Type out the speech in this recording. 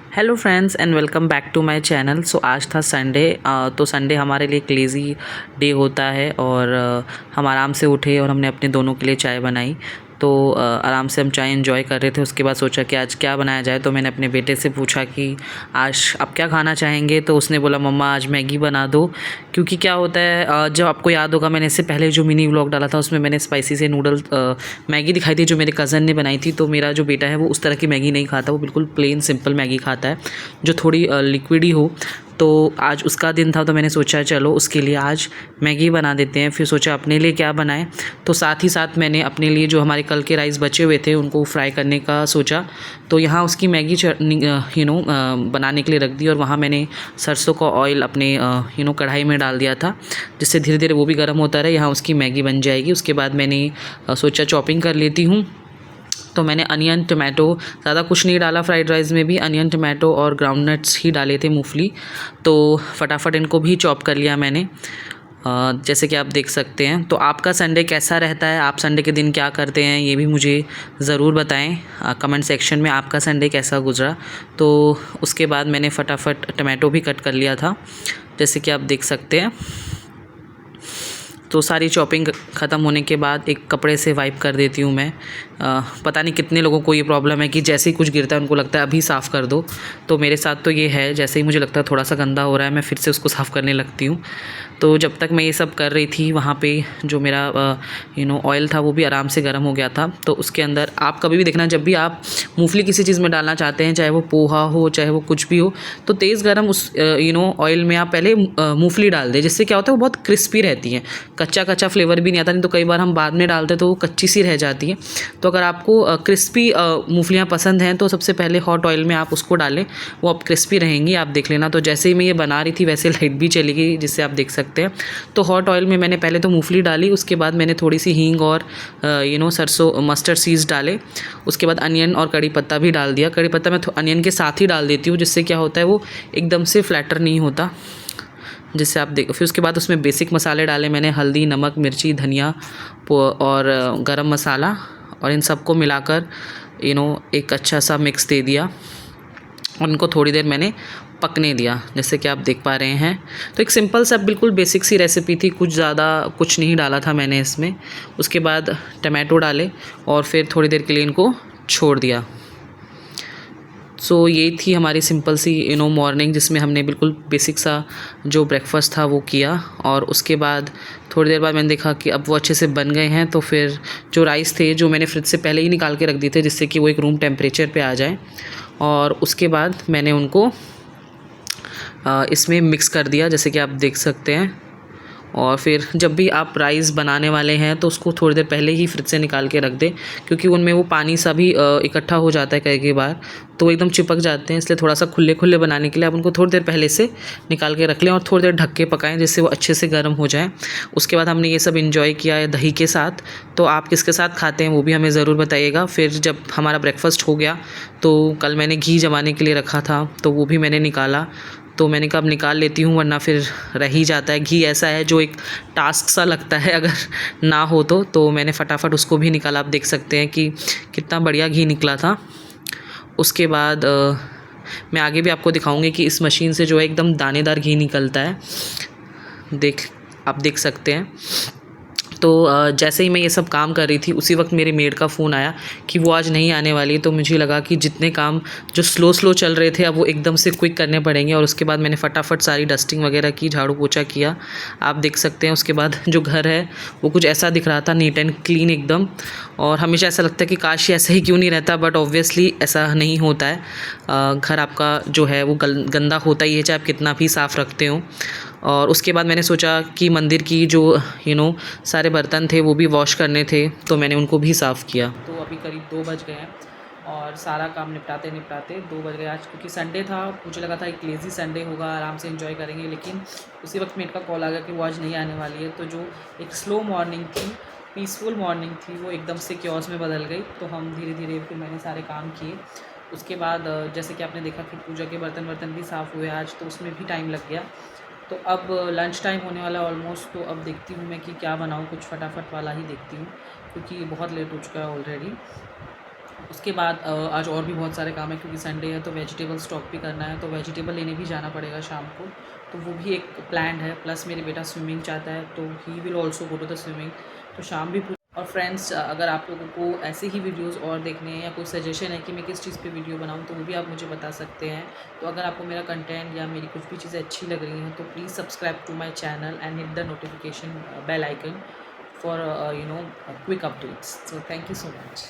Hello friends and welcome back to my channel. So आज था Sunday. तो Sunday हमारे लिए एक लेज़ी डे होता है और हम आराम से उठे और हमने अपने दोनों के लिए चाय बनाई। तो आराम से हम चाय एंजॉय कर रहे थे। उसके बाद सोचा कि आज क्या बनाया जाए, तो मैंने अपने बेटे से पूछा कि आज आप क्या खाना चाहेंगे। तो उसने बोला मम्मा आज मैगी बना दो। क्योंकि क्या होता है, जब आपको याद होगा मैंने इससे पहले जो मिनी व्लॉग डाला था उसमें मैंने स्पाइसी से नूडल मैगी दिखाई थी जो मेरे कज़न ने बनाई थी। तो मेरा जो बेटा है वो उस तरह की मैगी नहीं खाता, वो बिल्कुल प्लेन सिंपल मैगी खाता है जो थोड़ी लिक्विड ही हो। तो आज उसका दिन था, तो मैंने सोचा चलो उसके लिए आज मैगी बना देते हैं। फिर सोचा अपने लिए क्या बनाएं, तो साथ ही साथ मैंने अपने लिए जो हमारे कल के राइस बचे हुए थे उनको फ्राई करने का सोचा। तो यहाँ उसकी मैगी बनाने के लिए रख दी और वहाँ मैंने सरसों का ऑयल अपने कढ़ाई में डाल दिया था, जिससे धीरे धीरे वो भी गर्म होता रहे, यहाँ उसकी मैगी बन जाएगी। उसके बाद मैंने सोचा चॉपिंग कर लेती हूँ। तो मैंने अनियन टमाटो, ज़्यादा कुछ नहीं डाला फ्राइड राइस में भी, अनियन टमाटो और ग्राउंड नट्स ही डाले थे, मूंगफली। तो फटाफट इनको भी चॉप कर लिया मैंने, जैसे कि आप देख सकते हैं। तो आपका संडे कैसा रहता है, आप संडे के दिन क्या करते हैं, ये भी मुझे ज़रूर बताएं कमेंट सेक्शन में, आपका संडे कैसा गुजरा। तो उसके बाद मैंने फटाफट टमाटो भी कट कर लिया था, जैसे कि आप देख सकते हैं। तो सारी चॉपिंग ख़त्म होने के बाद एक कपड़े से वाइप कर देती हूँ मैं। पता नहीं कितने लोगों को ये प्रॉब्लम है कि जैसे ही कुछ गिरता है उनको लगता है अभी साफ़ कर दो। तो मेरे साथ तो ये है, जैसे ही मुझे लगता है थोड़ा सा गंदा हो रहा है मैं फिर से उसको साफ़ करने लगती हूँ। तो जब तक मैं ये सब कर रही थी वहाँ पे जो मेरा ऑयल था वो भी आराम से गर्म हो गया था। तो उसके अंदर आप कभी भी देखना, जब भी आप मूंगफली किसी चीज़ में डालना चाहते हैं, चाहे वो पोहा हो चाहे वो कुछ भी हो, तो तेज़ गर्म उस ऑयल में आप पहले मूंगफली डाल दें, जिससे क्या होता है वो बहुत क्रिस्पी रहती है, कच्चा कच्चा फ्लेवर भी नहीं आता। नहीं तो कई बार हम बाद में डालते हैं तो वो कच्ची सी रह जाती है। तो अगर आपको क्रिस्पी मूंगफलियाँ पसंद हैं तो सबसे पहले हॉट ऑयल में आप उसको डालें, वो अब क्रिस्पी रहेंगी, आप देख लेना। तो जैसे ही मैं ये बना रही थी वैसे लाइट भी चली गई, जिससे आप देख सकते हैं। तो हॉट ऑयल में मैंने पहले तो मूंगफली डाली, उसके बाद मैंने थोड़ी सी हींग और सरसों मस्टर्ड सीड्स डाले। उसके बाद अनियन और कड़ी पत्ता भी डाल दिया। कड़ी पत्ता मैं अनियन के साथ ही डाल देती हूँ, जिससे क्या होता है वो एकदम से फ्लैटर नहीं होता, जिससे आप देख। फिर उसके बाद उसमें बेसिक मसाले डाले मैंने, हल्दी, नमक, मिर्ची, धनिया और गरम मसाला, और इन सबको मिलाकर एक अच्छा सा मिक्स दे दिया और इनको थोड़ी देर मैंने पकने दिया, जैसे कि आप देख पा रहे हैं। तो एक सिंपल सा बिल्कुल बेसिक सी रेसिपी थी, कुछ ज़्यादा कुछ नहीं डाला था मैंने इसमें। उसके बाद टमाटो डाले और फिर थोड़ी देर के लिए इनको छोड़ दिया। सो ये थी हमारी सिंपल सी मॉर्निंग, जिसमें हमने बिल्कुल बेसिक सा जो ब्रेकफास्ट था वो किया। और उसके बाद थोड़ी देर बाद मैंने देखा कि अब वो अच्छे से बन गए हैं। तो फिर जो राइस थे जो मैंने फ्रिज से पहले ही निकाल के रख दिए थे, जिससे कि वो एक रूम टेम्परेचर पे आ जाए, और उसके बाद मैंने उनको इसमें मिक्स कर दिया, जैसे कि आप देख सकते हैं। और फिर जब भी आप राइस बनाने वाले हैं तो उसको थोड़ी देर पहले ही फ्रिज से निकाल के रख दें, क्योंकि उनमें वो पानी सा भी इकट्ठा हो जाता है कई कई बार, तो एकदम चिपक जाते हैं। इसलिए थोड़ा सा खुले खुले बनाने के लिए आप उनको थोड़ी देर पहले से निकाल के रख लें और थोड़ी देर ढक के पकाएं, जिससे वो अच्छे से गर्म हो जाए। उसके बाद हमने ये सब इंजॉय किया है दही के साथ। तो आप किसके साथ खाते हैं वो भी हमें ज़रूर बताइएगा। फिर जब हमारा ब्रेकफास्ट हो गया तो कल मैंने घी जमाने के लिए रखा था, तो वो भी मैंने निकाला। तो मैंने कहा अब निकाल लेती हूँ, वरना फिर रह ही जाता है। घी ऐसा है जो एक टास्क सा लगता है अगर ना हो तो मैंने फटाफट उसको भी निकाला। आप देख सकते हैं कि कितना बढ़िया घी निकला था। उसके बाद मैं आगे भी आपको दिखाऊंगी कि इस मशीन से जो है एकदम दानेदार घी निकलता है, आप देख सकते हैं। तो जैसे ही मैं ये सब काम कर रही थी उसी वक्त मेरे मेड का फ़ोन आया कि वो आज नहीं आने वाली। तो मुझे लगा कि जितने काम जो स्लो चल रहे थे अब वो एकदम से क्विक करने पड़ेंगे। और उसके बाद मैंने फटाफट सारी डस्टिंग वगैरह की, झाड़ू पोछा किया, आप देख सकते हैं। उसके बाद जो घर है वो कुछ ऐसा दिख रहा था, नीट एंड क्लीन एकदम। और हमेशा ऐसा लगता है कि काश ऐसा ही क्यों नहीं रहता, बट ऑब्वियसली ऐसा नहीं होता है। घर आपका जो है वो गंदा होता ही है, चाहे आप कितना भी साफ़ रखते हो। और उसके बाद मैंने सोचा कि मंदिर की जो सारे बर्तन थे वो भी वॉश करने थे, तो मैंने उनको भी साफ़ किया। तो अभी करीब 2 बज गए हैं और सारा काम निपटाते निपटाते 2 बज गए आज, क्योंकि संडे था। मुझे लगा था एक लेज़ी संडे होगा, आराम से एंजॉय करेंगे, लेकिन उसी वक्त मेरे का कॉल आ गया कि वो आज नहीं आने वाली है। तो जो एक स्लो मॉर्निंग थी, पीसफुल मॉर्निंग थी, वो एकदम से क्योस में बदल गई। तो हम धीरे धीरे फिर मैंने सारे काम किए। उसके बाद जैसे कि आपने देखा कि पूजा के बर्तन भी साफ़ हुए आज, तो उसमें भी टाइम लग गया। तो अब लंच टाइम होने वाला है ऑलमोस्ट। तो अब देखती हूँ मैं कि क्या बनाऊँ, कुछ फटाफट वाला ही देखती हूँ, क्योंकि बहुत लेट हो चुका है ऑलरेडी। उसके बाद आज और भी बहुत सारे काम है क्योंकि संडे है, तो वेजिटेबल स्टॉक भी करना है, तो वेजिटेबल लेने भी जाना पड़ेगा शाम को। तो वो भी एक प्लान है। प्लस मेरे बेटा स्विमिंग चाहता है, तो he will also go to the swimming. तो शाम भी और फ्रेंड्स, अगर आप लोगों को ऐसे ही वीडियोस और देखने हैं या कोई सजेशन है कि मैं किस चीज़ पे वीडियो बनाऊं, तो वो भी आप मुझे बता सकते हैं। तो अगर आपको मेरा कंटेंट या मेरी कुछ भी चीज़ें अच्छी लग रही हैं, तो please subscribe to my channel and hit the notification bell icon for quick updates. So thank you so much.